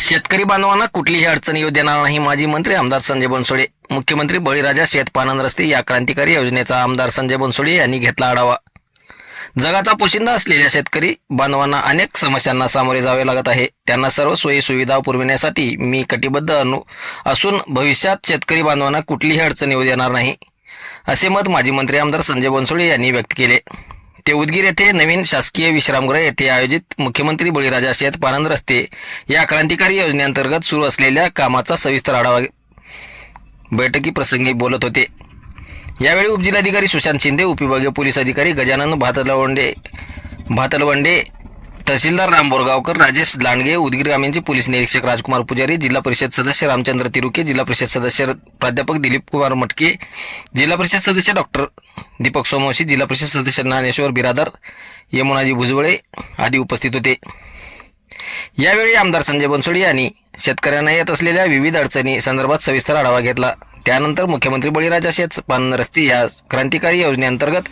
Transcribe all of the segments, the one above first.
शेतकरी बांधवांना कुठलीही अडचण येऊ देणार नाही. माजी मंत्री आमदार संजय बनसोडे. मुख्यमंत्री बळीराजा शेतपानंद रस्ते या क्रांतिकारी योजनेचा आमदार संजय बनसोडे यांनी घेतला आढावा. जगाचा पोशिंदा असलेल्या शेतकरी बांधवांना अनेक समस्यांना सामोरे जावे लागत आहे. त्यांना सर्व सोयी सुविधा पुरविण्यासाठी मी कटिबद्ध असून भविष्यात शेतकरी बांधवांना कुठलीही अडचण येऊ देणार नाही, असे मत माजी मंत्री आमदार संजय बनसोडे यांनी व्यक्त केले. ते उदगीर येथे नवीन शासकीय विश्रामगृह येथे आयोजित मुख्यमंत्री बळीराजा शेतपानंद रस्ते या क्रांतिकारी योजनेअंतर्गत सुरू असलेल्या कामाचा सविस्तर आढावा बैठकीप्रसंगी बोलत होते. यावेळी उपजिल्हाधिकारी सुशांत शिंदे, उपविभागीय पोलीस अधिकारी गजानन भातलवंडे, तहसीलदार राम बोरगावकर, राजेश लांडगे, उदगीर ग्रामीणचे पोलीस निरीक्षक राजकुमार पुजारी, जिल्हा परिषद सदस्य रामचंद्र तिरुके, जिल्हा परिषद सदस्य प्राध्यापक दिलीप कुमार मटके, जिल्हा परिषद सदस्य डॉक्टर दीपक सोमवंशी, जिल्हा परिषद सदस्य ज्ञानेश्वर बिरादर, यमुनाजी भुजबळे आदी उपस्थित होते. यावेळी आमदार संजय बनसोडे यांनी शेतकऱ्यांना येत असलेल्या विविध अडचणी संदर्भात सविस्तर आढावा घेतला. त्यानंतर मुख्यमंत्री बळीराजा शेतपानंद रस्ते या क्रांतिकारी योजनेअंतर्गत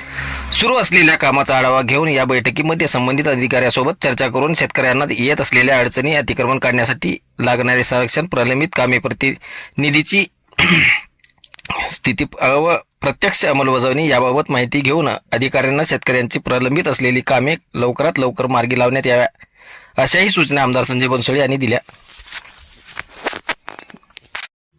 सुरू असलेल्या कामाचा आढावा घेऊन या बैठकीमध्ये संबंधित अधिकाऱ्यांसोबत चर्चा करून शेतकऱ्यांना येत असलेल्या अडचणी अतिक्रमण काढण्यासाठी लागणारे संरक्षण, प्रलंबित कामे, प्रतिनिधीची स्थिती व प्रत्यक्ष अंमलबजावणी याबाबत माहिती घेऊन अधिकाऱ्यांना शेतकऱ्यांची प्रलंबित असलेली कामे लवकरात लवकर मार्गी लावण्यात याव्या, अशाही सूचना आमदार संजय बनसोडे यांनी दिल्या.